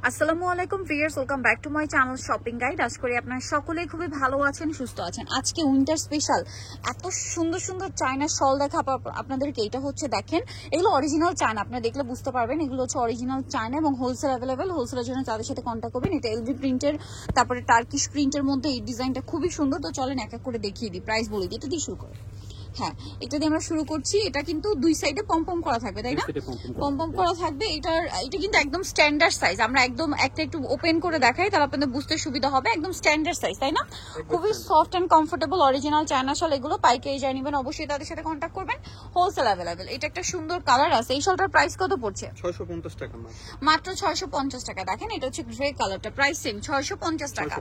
আসসালামু আলাইকুম viewers, welcome back to my channel shopping guide. আশা করি আপনারা সকলেই খুবই ভালো আছেন, সুস্থ আছেন। আজকে উইন্টার স্পেশাল এত সুন্দর সুন্দর চায়না শল দেখাবো আপনাদেরকে। এটা হচ্ছে দেখেন, এগুলো অরিজিনাল চায়না, আপনারা দেখলে বুঝতে পারবেন এগুলো হচ্ছে অরিজিনাল চায়না এবং হোলসেল অ্যাভেলেবেল। হোলসেলের জন্য তাদের সাথে কন্ট্যাক্ট করবেন। এটা এলভি প্রিন্টের, তারপরে টার্কিশ প্রিন্টের মধ্যে এই ডিজাইনটা খুবই সুন্দর। তো চলেন এক এক করে দেখিয়ে দিই, প্রাইস বলে দিই। এটা দিয়ে শুরু করে, হ্যাঁ এটা দিয়ে আমরা শুরু করছি। এটা কিন্তু দুই সাইডে পম করা থাকবে, তাই না? পম করা থাকবে। এটা কিন্তু একদম স্ট্যান্ডার্ড সাইজ। আমরা একদম একটা একটু ওপেন করে দেখাই, তাহলে আপনাদের বুঝতে সুবিধা হবে। একদম স্ট্যান্ডার্ড সাইজ, তাই না? খুবই soft and comfortable original China shawl. এগুলো পাইকারি যাই নেবেন অবশ্যই তাদের সাথে কন্ট্যাক্ট করবেন। Wholesale available. এটা একটা সুন্দর কালার আছে। এই শালটার প্রাইস কত পড়ছে? 650 টাকা মাত্র 650 টাকা। দেখেন এটা হচ্ছে গ্রে কালারটা, প্রাইস সেম 650 টাকা।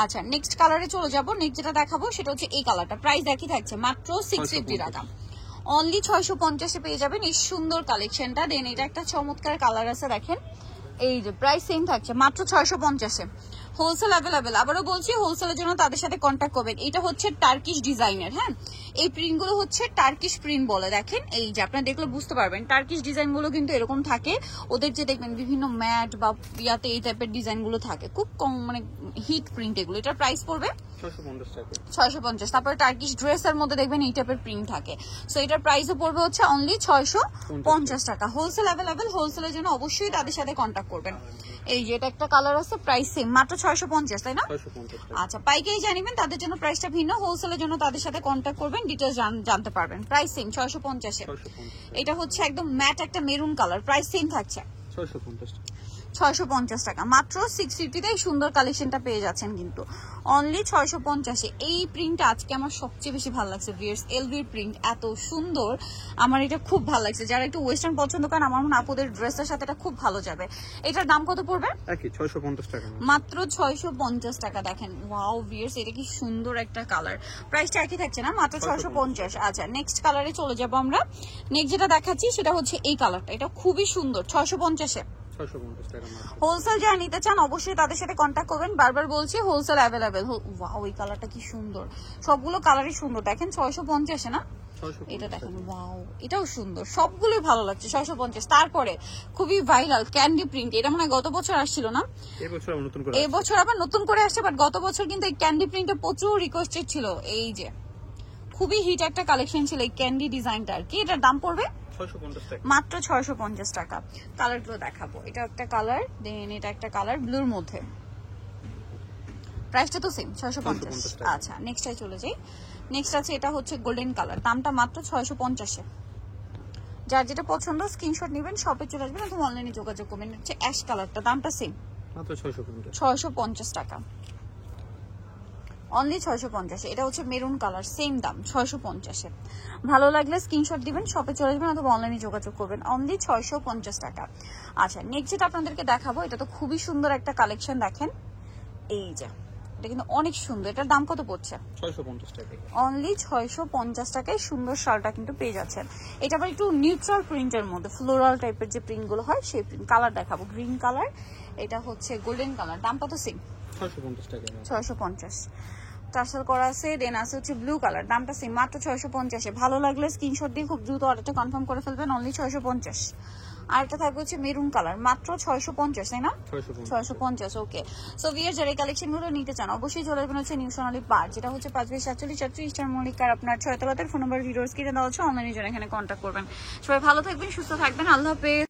আচ্ছা নেক্সট কালারে চলে যাব। নেক্সট যেটা দেখাবো সেটা হচ্ছে এই কালারটা, প্রাইস একই থাকছে মাত্র 650 টাকা। অনলি 650 পেয়ে যাবেন এই সুন্দর কালেকশনটা। দেন এটা একটা চমৎকার কালার আছে, দেখেন এই যে প্রাইস সেম থাকছে মাত্র 650। Wholesale available. আবারও বলছি হোলসেলের জন্য তাদের সাথে কন্ট্যাক্ট করবেন। এটা হচ্ছে টার্কিশ ডিজাইনের, হ্যাঁ এই প্রিন্টগুলো হচ্ছে টার্কিশ প্রিন্ট বলে। দেখেন এই যে আপনারা দেখলে বুঝতে পারবেন টার্কিশ ডিজাইনগুলো কিন্তু এরকম থাকে। ওদের যে দেখবেন বিভিন্ন ম্যাট বা ইয়াতে এই টাইপের ডিজাইনগুলো থাকে, খুব কম মানে হিট প্রিন্ট এগুলো। এটার প্রাইস পড়বে 650। তারপরে টার্কিশ ড্রেসের মধ্যে দেখবেন এই টাইপের প্রিন্ট থাকে। সো এটার প্রাইসও পড়বে হচ্ছে অনলি 650 টাকা। Wholesale available. হোলসেলের জন্য অবশ্যই তাদের সাথে কন্ট্যাক্ট করবেন। এই যে এটা একটা কালার আছে, প্রাইস সেম মাত্র 650, তাই না? আচ্ছা পাইকারি জানিবেন তাদের জন্য প্রাইসটা ভিন্ন। হোলসেলের জন্য তাদের সাথে কন্ট্যাক্ট করবেন, ডিটেইলস জানতে পারবেন। Price same 650। এটা হচ্ছে একদম ম্যাট একটা মেরুন কালার, প্রাইস সেম থাকছে 650 টাকা। মাত্র 650 সুন্দর কালেকশনটা পেয়ে যাচ্ছেন কিন্তু অনলি 650। এই প্রিন্টটা আজকে আমার সবচেয়ে বেশি ভালো লাগছে ভিউয়ার্স। এলভির প্রিন্ট এত সুন্দর, আমার এটা খুব ভালো লাগছে। যারা একটু ওয়েস্টার্ন পছন্দ করেন আমার মনে হয় আপুদের ড্রেসের সাথে এটা খুব ভালো যাবে। এটার দাম কত পড়বে? 650 টাকা, মাত্র 650 টাকা। দেখেন ওয়াও ভিউয়ার্স, এটা কি সুন্দর একটা কালার। প্রাইসটা একই থাকছে না, মাত্র 650। আচ্ছা নেক্সট কালারে চলে যাব আমরা। নেক্সট যেটা দেখাচ্ছি সেটা হচ্ছে এই কালারটা, এটা খুবই সুন্দর। 650 হোলসেল যারা নিতে চান অবশ্যই তাদের সাথে কন্ট্যাক্ট করবেন। বারবার বলছি হোলসেল অ্যাভেলেবেল। ওয়াও এই কালারটা কি সুন্দর, সবগুলো কালারই সুন্দর। দেখেন 650 না, এটা দেখেন ওয়াও এটাও সুন্দর, সবগুলোই ভালো লাগছে 650। তারপরে খুবই ভাইরাল ক্যান্ডি প্রিন্ট, এটা মনে হয় গত বছর আসছিল না, এবছর আবার নতুন করে আসছে। বাট গত বছর কিন্তু এই ক্যান্ডি প্রিন্টে প্রচুর রিকোয়েস্টেড ছিল। এই যে খুবই হিট একটা কালেকশন ছিল এই ক্যান্ডি ডিজাইনটা আর কি। এটার দাম পড়বে মাত্র 650 টাকা। কালার গুলো দেখাবো। এটা একটা কালার, দেন এটা একটা কালার ব্লুর মধ্যে, প্রাইসটা তো সেম 650। আচ্ছা নেক্সটে চলে যাই। নেক্সট আছে এটা হচ্ছে গোল্ডেন কালার, দামটা মাত্র 650। যার যেটা পছন্দ স্ক্রিনশট নেবেন, শপে চলে আসবেন অথবা অনলাইনে যোগাযোগ করবেন। হচ্ছে অ্যাশ কালারটা, দামটা সেম মাত্র 650 টাকা। অনলি 650। এটা হচ্ছে মেরুন কালার, সেম দাম 650। ভালো লাগলে স্ক্রিনশট দিবেন, শপে চলে আসবেন অথবা অনলাইনে যোগাযোগ করবেন। অনলি 650 টাকা। আচ্ছা নেক্সট যেটা আপনাদেরকে দেখাবো এটা তো খুবই সুন্দর একটা কালেকশন। দেখেন এই যে এটা কিন্তু অনেক সুন্দর। এটার দাম কত পড়ছে? 650 টাকা। অনলি 650 টাকায় সুন্দর শালটা কিন্তু পেয়ে যাচ্ছেন। এটা আবার একটু নিউট্রাল প্রিন্টের মধ্যে, ফ্লোরাল টাইপের যে প্রিন্ট গুলো হয় সেই প্রিন্ট। কালার দেখাবো, গ্রিন কালার, এটা হচ্ছে গোল্ডেন কালার, দাম কত? সেম 650 টাকা। 650 টার্সেল করা আছে। দেন আছে হচ্ছে ব্লু কালার, দামটা সেম মাত্র 650। ভালো লাগলে স্ক্রিনশট দিয়ে খুব দ্রুত অর্ডারটা কনফার্ম করে ফেলবেন। অনলি 650। আর এটা থাকবে হচ্ছে মেরুন কালার, মাত্র 650, তাই না? 650। ওকে সো ভিউয়ার্স যারা এই কালেকশনগুলো নিতে চান অবশ্যই চলে আসবেন হচ্ছে নিউ সোনালী পার্ক, যেটা হচ্ছে 5/47 স্টার মল্লিকার আপনার 6 তলাতে। ফোন নাম্বার ভিডিওস কিনে দেওয়া হচ্ছে, অনলাইনে জন্য এখানে কন্ট্যাক্ট করবেন। সবাই ভালো থাকবেন, সুস্থ থাকবেন, আল্লাহ হাফেজ।